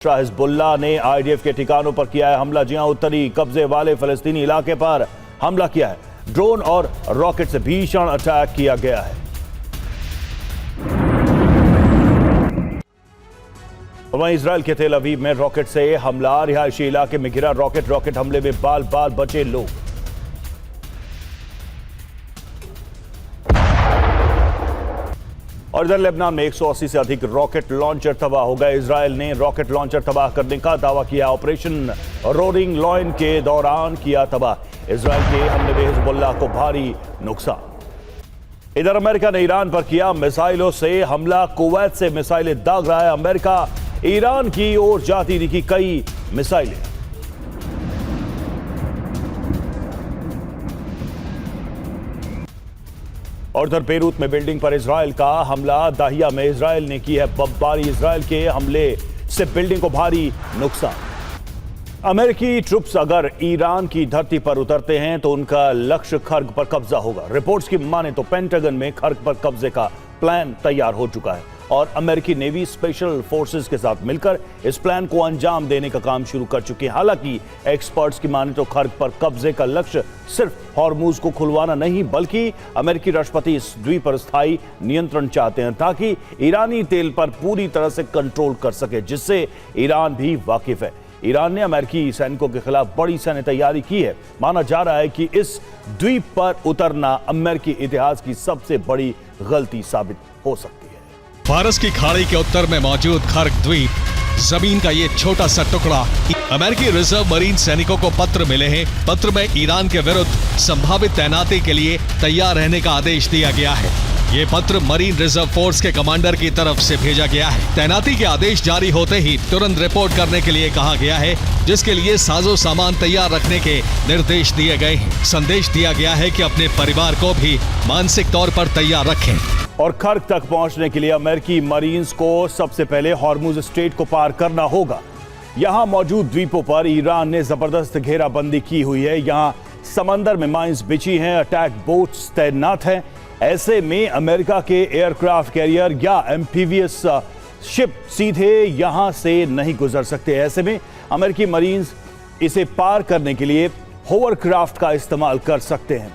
Hezbollah ने IDF के ठिकानों पर किया है हमला। जी हां, उत्तरी कब्जे वाले फलस्तीनी इलाके पर हमला किया है। ड्रोन और रॉकेट से भीषण अटैक किया गया है। वहीं इजराइल के तेल अवीव में रॉकेट से हमला, रिहायशी इलाके में गिरा रॉकेट हमले में बाल बाल बचे लोग। और इधर लेबनान में 180 से अधिक रॉकेट लॉन्चर तबाह हो गए। इजराइल ने रॉकेट लॉन्चर तबाह करने का दावा किया। ऑपरेशन रोरिंग लॉयन के दौरान किया तबाह। इजराइल के हमले में हिजबुल्लाह को भारी नुकसान। इधर अमेरिका ने ईरान पर किया मिसाइलों से हमला। कुवैत से मिसाइलें दाग रहा है अमेरिका। ईरान की ओर जाती दिखी कई मिसाइलें। और उधर बेरूत में बिल्डिंग पर इजराइल का हमला। दाहिया में इजराइल ने की है बमबारी। इजराइल के हमले से बिल्डिंग को भारी नुकसान। अमेरिकी ट्रुप्स अगर ईरान की धरती पर उतरते हैं तो उनका लक्ष्य खर्ग पर कब्जा होगा। रिपोर्ट्स की माने तो पेंटागन में खर्ग पर कब्जे का प्लान तैयार हो चुका है और अमेरिकी नेवी स्पेशल फोर्सेस के साथ मिलकर इस प्लान को अंजाम देने का काम शुरू कर चुके हैं। हालांकि एक्सपर्ट्स की माने तो खर्ग पर कब्जे का लक्ष्य सिर्फ हॉर्मुज को खुलवाना नहीं, बल्कि अमेरिकी राष्ट्रपति इस द्वीप पर स्थायी नियंत्रण चाहते हैं ताकि ईरानी तेल पर पूरी तरह से कंट्रोल कर सके, जिससे ईरान भी वाकिफ है। ईरान ने अमेरिकी सैनिकों के खिलाफ बड़ी सैन्य तैयारी की है। माना जा रहा है कि इस द्वीप पर उतरना अमेरिकी इतिहास की सबसे बड़ी गलती साबित हो सकती है। फारस की खाड़ी के उत्तर में मौजूद खर्ग द्वीप, जमीन का ये छोटा सा टुकड़ा। अमेरिकी रिजर्व मरीन सैनिकों को पत्र मिले हैं। पत्र में ईरान के विरुद्ध संभावित तैनाती के लिए तैयार रहने का आदेश दिया गया है। ये पत्र मरीन रिजर्व फोर्स के कमांडर की तरफ से भेजा गया है। तैनाती के आदेश जारी होते ही तुरंत रिपोर्ट करने के लिए कहा गया है, जिसके लिए साजो सामान तैयार रखने के निर्देश दिए गए हैं। संदेश दिया गया है कि अपने परिवार को भी मानसिक तौर पर तैयार रखें। और खर्ग तक पहुंचने के लिए अमेरिकी मरीन्स को सबसे पहले हॉर्मुज स्ट्रेट को पार करना होगा। यहां मौजूद द्वीपों पर ईरान ने जबरदस्त घेराबंदी की हुई है। यहां समंदर में माइंस बिछी हैं, अटैक बोट्स तैनात हैं। ऐसे में अमेरिका के एयरक्राफ्ट कैरियर या एम्फीबियस शिप सीधे यहां से नहीं गुजर सकते। ऐसे में अमेरिकी मरीन्स इसे पार करने के लिए होवरक्राफ्ट का इस्तेमाल कर सकते हैं।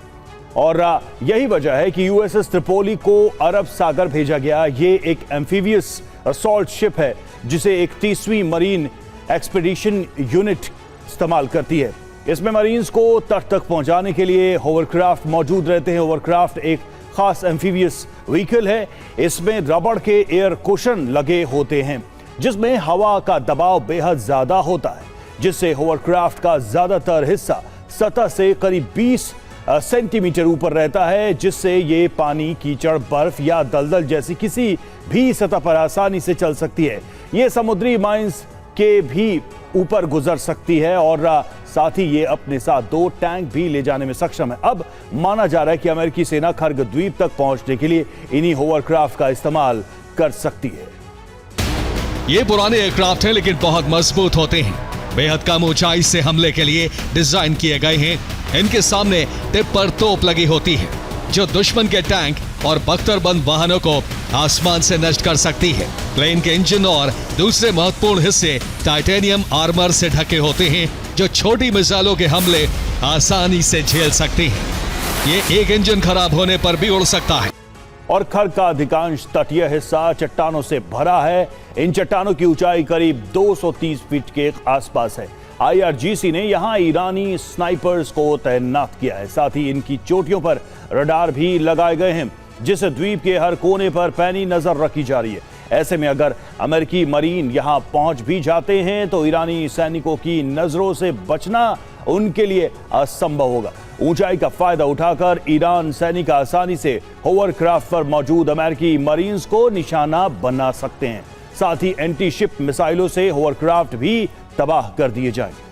और यही वजह है कि यूएसएस त्रिपोली को अरब सागर भेजा गया। ये एक एम्फीबियस असॉल्ट शिप है जिसे 31वीं मरीन एक्सपीडिशन यूनिट इस्तेमाल करती है। इसमें मरीन्स को तट तक पहुंचाने के लिए होवरक्राफ्ट मौजूद रहते हैं। होवरक्राफ्ट एक खास एम्फीबियस व्हीकल है। इसमें रबड़ के एयर कुशन लगे होते हैं जिसमें हवा का दबाव बेहद ज्यादा होता है, जिससे होवरक्राफ्ट का ज्यादातर हिस्सा सतह से करीब 20 सेंटीमीटर ऊपर रहता है, जिससे ये पानी, कीचड़, बर्फ या दलदल जैसी किसी भी सतह पर आसानी से चल सकती है। ये समुद्री माइंस के भी ऊपर गुजर सकती है और साथ ही ये अपने साथ 2 टैंक भी ले जाने में सक्षम है। अब माना जा रहा है कि अमेरिकी सेना खर्ग द्वीप तक पहुंचने के लिए इन्हीं होवरक्राफ्ट का इस्तेमाल कर सकती है। ये पुराने एयरक्राफ्ट हैं लेकिन बहुत मजबूत होते हैं। बेहद कम ऊंचाई से हमले के लिए डिजाइन किए गए हैं। इनके सामने टिप पर तोप लगी होती है जो दुश्मन के टैंक और बख्तरबंद वाहनों को आसमान से नष्ट कर सकती है। प्लेन के इंजन और दूसरे महत्वपूर्ण हिस्से टाइटेनियम आर्मर से ढके होते हैं जो छोटी मिसाइलों के हमले आसानी से झेल सकती हैं। ये एक इंजन खराब होने पर भी उड़ सकता है। और खर्ग का अधिकांश तटीय हिस्सा चट्टानों से भरा है। इन चट्टानों की ऊंचाई करीब 230 फीट के आसपास है। IRGC ने यहां ईरानी स्नाइपर्स को तैनात किया है। साथ ही इनकी चोटियों पर रडार भी लगाए गए हैं, जिससे द्वीप के हर कोने पर पैनी नजर रखी जा रही है। ऐसे में अगर अमेरिकी मरीन यहां पहुंच भी जाते हैं तो ईरानी सैनिकों की नजरों से बचना उनके लिए असंभव होगा। ऊंचाई का फायदा उठाकर ईरान सैनिक आसानी से होवरक्राफ्ट पर मौजूद अमेरिकी मरीन्स को निशाना बना सकते हैं। साथ ही एंटी शिप मिसाइलों से होवरक्राफ्ट भी तबाह कर दिए जाएंगे।